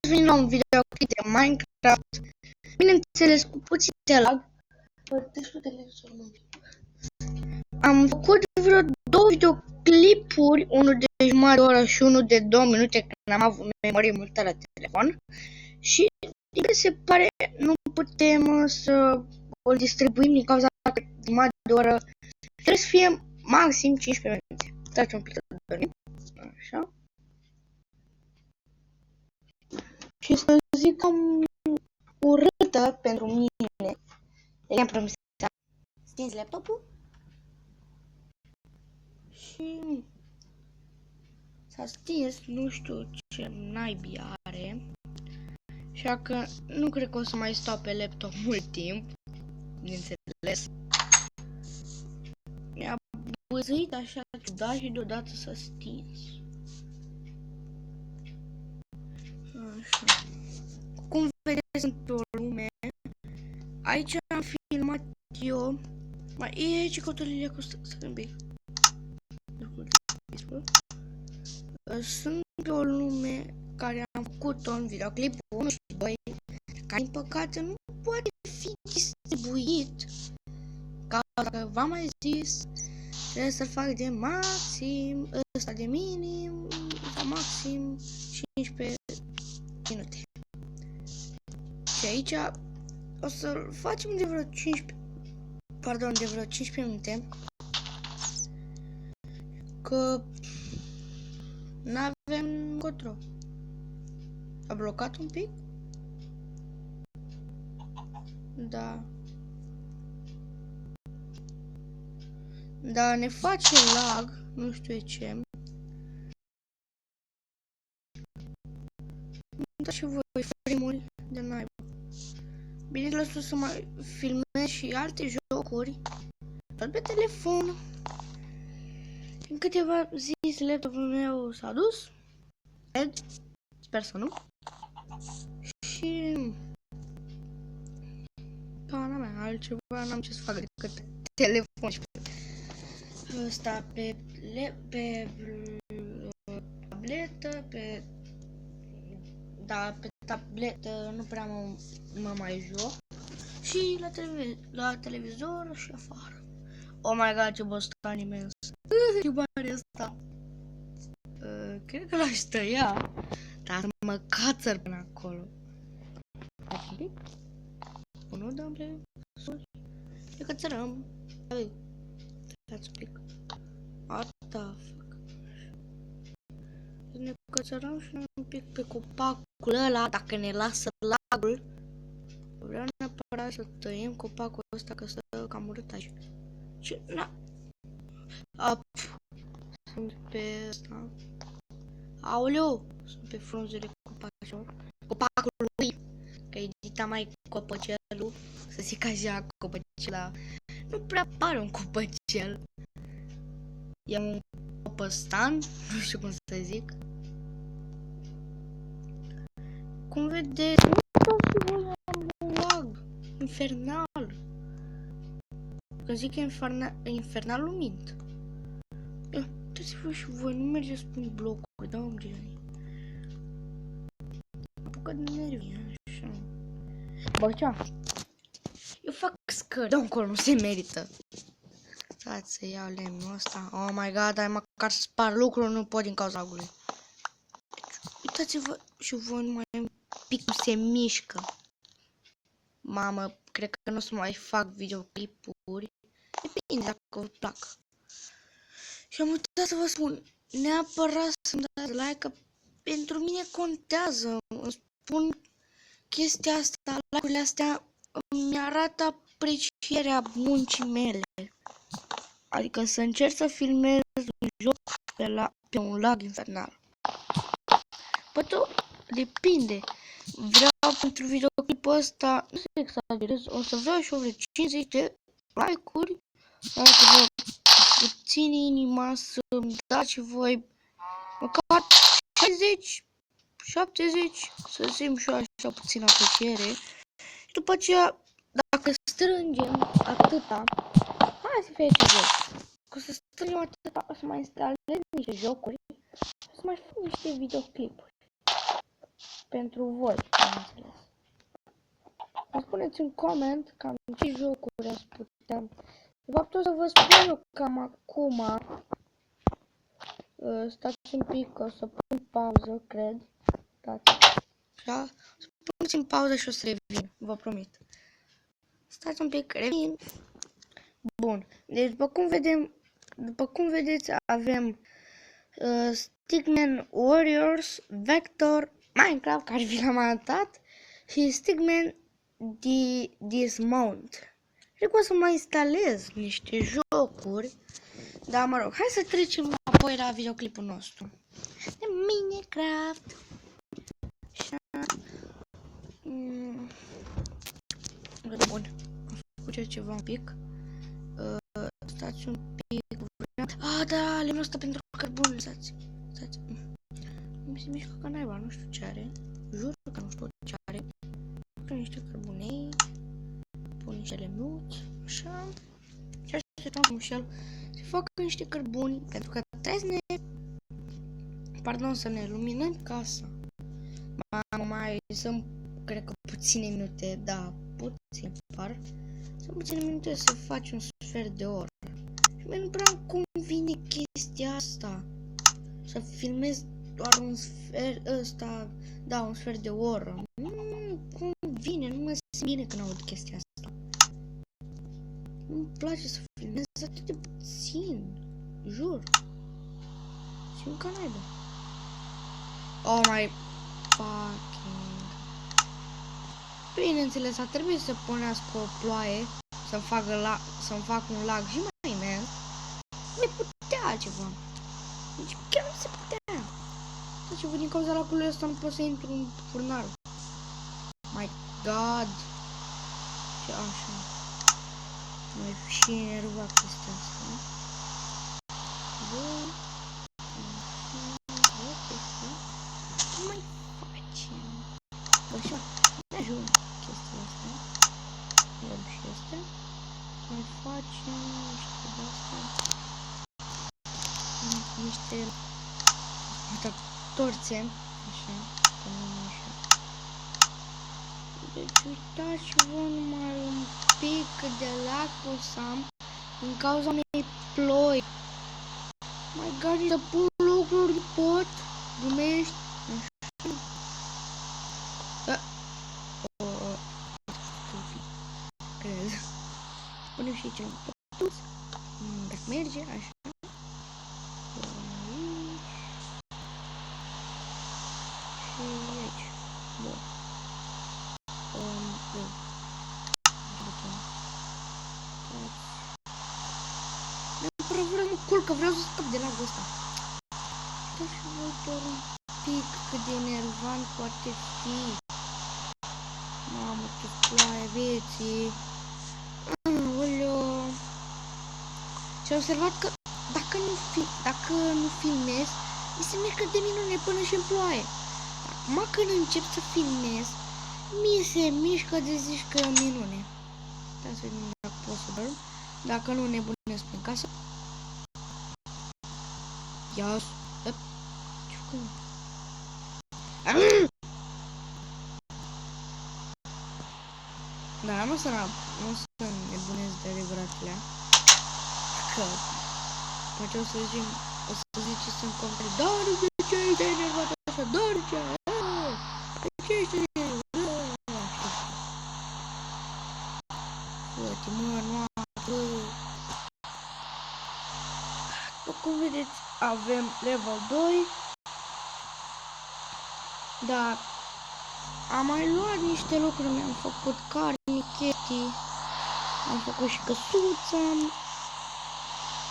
venit la un videoclip de Minecraft, bineînțeles cu puțin de lag. Am făcut vreo două videoclipuri, unul de jumătate de oră și unul de 2 minute când am avut memorie multă la telefon. Și se pare nu putem să o distribuim din cauza că jumătate de oră trebuie să fie maxim 15 minute. Taci un pic să dormim. Așa. Și să zic cam urâtă pentru mine. De exemplu, mi s-a stins laptopul și s-a stins, nu știu ce naibii are. Așa că nu cred că o să mai stau pe laptop mult timp, bineînțeles. Mi-a băzăit așa ciudat și deodată s-a stins. Așa. Cum vedeți, sunt pe o lume. Aici am filmat eu. Mai e aici cotălilia cu strâmbic. Sunt pe o lume care am făcut-o în videoclipul 1 și 2, care din păcate nu poate fi distribuit. Ca dacă v-am mai zis, trebuie să-l fac de maxim, ăsta de minim, sau maxim 15 minute. Și aici o să-l facem de vreo 15 minute, că n-avem încotro. A blocat un pic? Da. Da, ne face lag, nu știu de ce. Da, și voi frame-uri de naiba. Bineînțeles, o să mai filmez și alte jocuri, tot pe telefon. În câteva zile laptopul meu s-a dus. Sper să nu. Și pana mea, altceva n-am ce să fac decât telefon și ăsta pe tabletă, pe tabletă nu prea mă mai joc. Și la televizor și afară. Oh my god, ce bostan imens. Ce mare ăsta. Cred că l-aș tăia, dar mă cațăr până acolo. Un pic? Unul, dăm sus. Ne cățărăm. Stați un pic. What the fuck? Ne cățărăm și noi un pic pe copacul ăla, dacă ne lasă lagul. Vreau neapărat să tăiem copacul ăsta, că stă cam urât aici. Și na. Sunt pe ăsta. Aoleu! Sunt pe frunzele copacului. Că edita mai copăcelul. Să zic așa, copăcela. Nu prea pare un copăcel. E un copăstan. Nu știu cum să zic. Cum vedeți, nu știu și voi, am un lag infernal. Când zic infernal, nu mint. Uitați-vă și voi, nu mergeți prin blocuri, da, om genii. Apucă de nervi, așa. Bă, ce? Eu fac scări, dă încolo, nu se merită. Stați să iau lemnul ăsta. Oh my god, ai măcar să spar lucruri, nu pot din cauza lagului. Uitați-vă și voi, numai un pic cum se mișcă. Mamă, cred că nu o să mai fac videoclipuri. Depinde dacă vă plac. Și am uitat să vă spun, neapărat să-mi dați like, că pentru mine contează. Îmi spun chestia asta, like-urile astea îmi arată aprecierea muncii mele. Adică să încerc să filmez un joc pe un lag infernal. Păi depinde. Vreau pentru videoclipul ăsta, nu să exagerez, o să vreau și eu vreo 50 de like-uri. Dacă vă ține inima să-mi dați și voi măcar 60, 70, să simt și eu așa puțin apreciere. Și după aceea, dacă strângem atâta, hai să fie ce joc. Că să strângem atâta, o să mai instalez niște jocuri, o să mai fac niște videoclipuri. pentru voi, bineînțeles. Îmi spuneți în coment cam ce jocuri ați putea. De fapt o să vă spun eu cam acum. Stați un pic, o să pun pauză, cred. Stați. Da? Să puneți în pauză și o să revin, vă promit. Stați un pic, revin. Bun, deci după cum vedeți avem Stickman Warriors, Vector, Minecraft, care vi l-am arătat, și Stickman Dismount. Cred că o să mai instalez niște jocuri, dar mă rog, hai să trecem apoi la videoclipul nostru de Minecraft. Bun, am făcut ceva un pic. Stați un pic. Da, lemnul ăsta pentru cărbun, stați. Mi se mișcă ca naiba, nu știu ce are. Jur că nu știu ce are. Pun niște cărbunei, pun niște lemnuți, așa. Și așteptăm cum și el să facă niște cărbuni, pentru că trebuie să ne luminăm casa. Mai sunt, cred că puține minute, da, puțin par. Sunt puține minute să faci un sfert de oră. Și mie nu prea convine chestia asta. Să filmez doar un sfert ăsta, da, un sfert de oră. Nu convine, nu mă simt bine când aud chestia asta. Nu-mi place să filmez atât de puțin, jur. Simt ca naiba. Oh my fucking. Bineînțeles, a trebuit să punească o ploaie, să-mi fac un lag și mai imens. Nu putea altceva. Deci chiar nu se putea. Deci din cauza lacului ăsta nu pot să intru în furnar. My god. Ce așa. Mai și enervat chestia asta. Bun. Ce mai facem? Bă, așa, ne ajung chestia asta. Luăm și astea. Mai facem niște de-astea. Niște torțe. Așa, că nu e așa. Deci uitați-vă numai un pic de lag o să am din cauza unei ploi. My god, să pun lucruri pot. Glumești. Cred. Punem și aici un pătus. Dacă merge, așa. Și aici. Bun. Vreau un culcă, vreau să scap de lagul ăsta. Uitați-vă doar un pic cât de enervant poate fi. Mamă, ce ploaie, vieții. Aoleo. Și am observat că dacă nu filmez, mi se mișcă de minune până și în ploaie. Acum când încep să filmez, mi se mișcă de zici că minune. Stai să vedem dacă pot să dorm. Dacă nu, nebunesc prin casă. Ia. Ce făcând? Da, nu să nebunesc de adevăratele. Că poate o să ziceți în comentarii: da, de ce ești de enervat așa? De ce ești de enervat? Uite, mă, nu după cum vedeți, avem level 2. Dar am mai luat niște lucruri, mi-am făcut carne, chestii, am făcut și căsuța.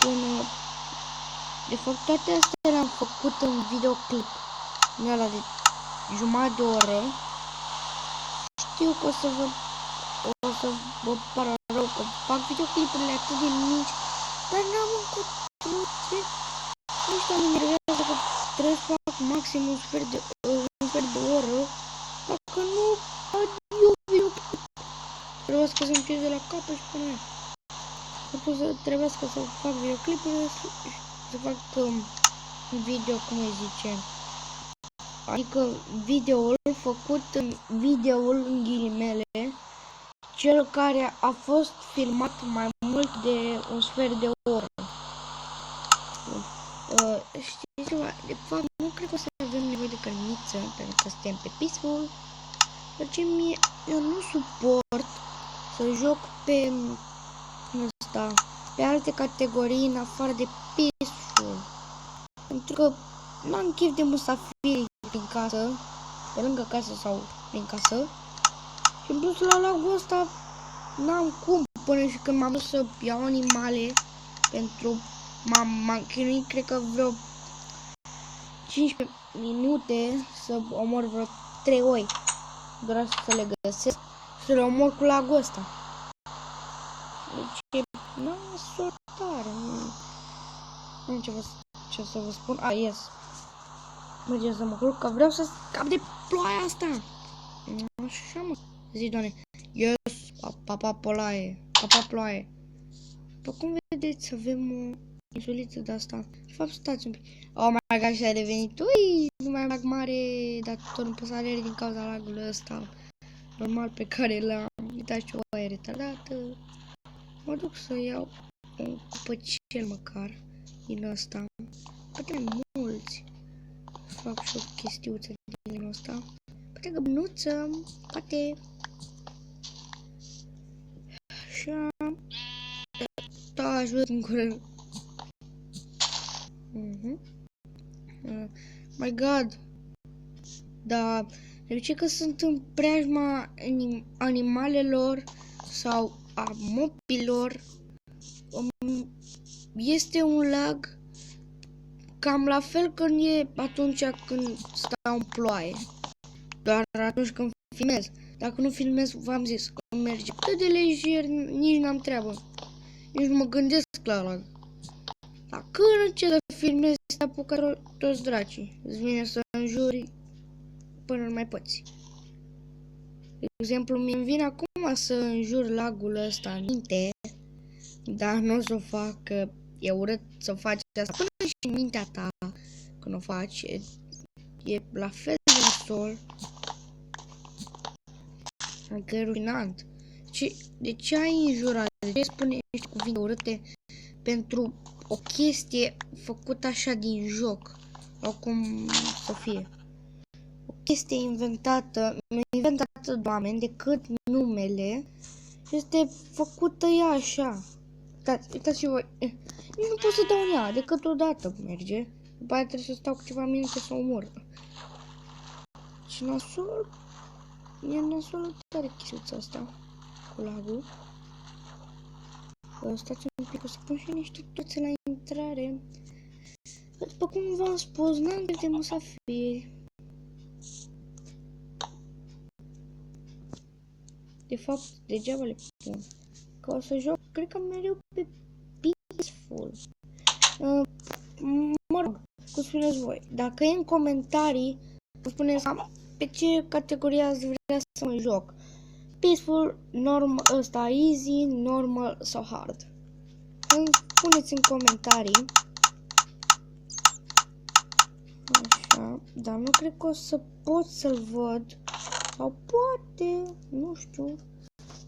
Până... De fapt, toate astea le-am făcut în videoclip. În ăla de jumătate de oră. Știu că o să vă pară rău că fac videoclipurile atât de mici, dar n-am încotro. Ăștia mă enervează că trebuie să fac maxim un sfert de oră. Dacă nu, adio videoclip. Trebuie să-mi pierd de la capăt și până aia. Trebuie să fac videoclipuri, să fac video, cum îi zice, adică videoul făcut în videoul în ghilimele, cel care a fost filmat mai mult de un sfert de oră. Știți ceva? De fapt, nu cred că o să avem nevoie de cărniță, pentru că suntem pe Peaceful. Deoarece eu nu suport să joc pe ăsta, pe alte categorii în afară de Peaceful. Pentru că n-am chef de musafiri prin casă, pe lângă casă sau prin casă. Și în plus la lagul ăsta n-am cum, până și când m-am dus să iau animale pentru... M-am chinuit, cred că vreo 15 minute să omor vreo 3 oi. Doar să le găsesc și să le omor cu lagul ăsta. Deci e nasoltare. Nu am ce să vă spun. Yes. Mergem să mă culc, că vreau să scap de ploaia asta. Așa mă. Zi, doamne. Yes. Papa ploaie. Papa ploaie. După cum vedeți, avem o insuliță de asta. De fapt, stați un pic. Oh my god, și-a revenit. Ui, nu mai am lag mare, dar tot nu pot să alerg din cauza lagului ăsta. Normal pe care l-am. Uitați ce o aia retardată. Mă duc să iau un cupăcel măcar din ăsta. Poate mai mulți. Fac și o chestiuță din ăsta. Poate găbnuță. Poate. Așa. Da, ajut în curând. My god. Da, de obicei că sunt în preajma animalelor sau a mopilor, este un lag cam la fel când e atunci când stau în ploaie. Doar atunci când filmez. Dacă nu filmez, v-am zis că merge atât de lejer, nici n-am treabă. Nici nu mă gândesc la lag. Dar când încerc să filmez, se apucă toți dracii. Îți vine să înjuri până nu mai poți. De exemplu, mi-mi vine acum să înjur lagul ăsta în minte, dar nu o să o fac, că e urât să faci asta până și în mintea ta când o faci. E la fel de nasol. Adică e ruinant. De ce ai înjurat? De ce spune niște cuvinte urâte pentru o chestie făcută așa din joc? Sau cum să fie? O chestie inventată, nu inventată de oameni, decât numele, este făcută ea așa. Uitați și voi. Nici nu pot să dau în ea, decât o dată merge. După aia trebuie să stau cu ceva minute să o omor. Și nasol... E nasolă tare chestiuța asta cu lagul. Stați un pic, o să pun și niște tuțe la intrare. După cum v-am spus, n-am de musafiri. De fapt, degeaba le pun. Că o să joc, cred că mereu pe Peaceful. Mă rog, cum spuneți voi. Dacă e în comentarii, spuneți pe ce categorie ați vrea să mă joc. Peaceful, normal, ăsta, easy, normal sau hard. Îmi spuneți în comentarii. Așa, dar nu cred că o să pot să-l văd. Sau poate, nu știu.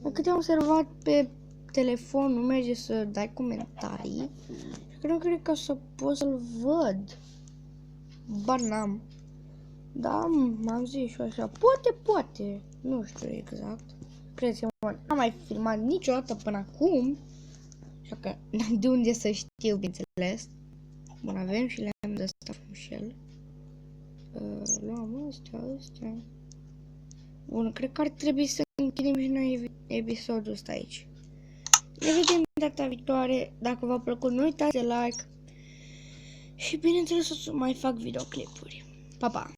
Dacă te-am observat pe telefon, nu merge să dai comentarii. Și nu cred că o să pot să-l văd. Bar n-am. Da, m-am zis și așa. Poate. Nu știu exact. Credeți-mă, n-am mai filmat niciodată până acum. Așa că n-am de unde să știu, bineînțeles. Bun, avem și le-am de ăsta frumușel. Luăm astea. Bun, cred că ar trebui să închidem și noi episodul ăsta aici. Ne vedem data viitoare. Dacă v-a plăcut, nu uitați de like. Și bineînțeles o să mai fac videoclipuri. Pa, pa!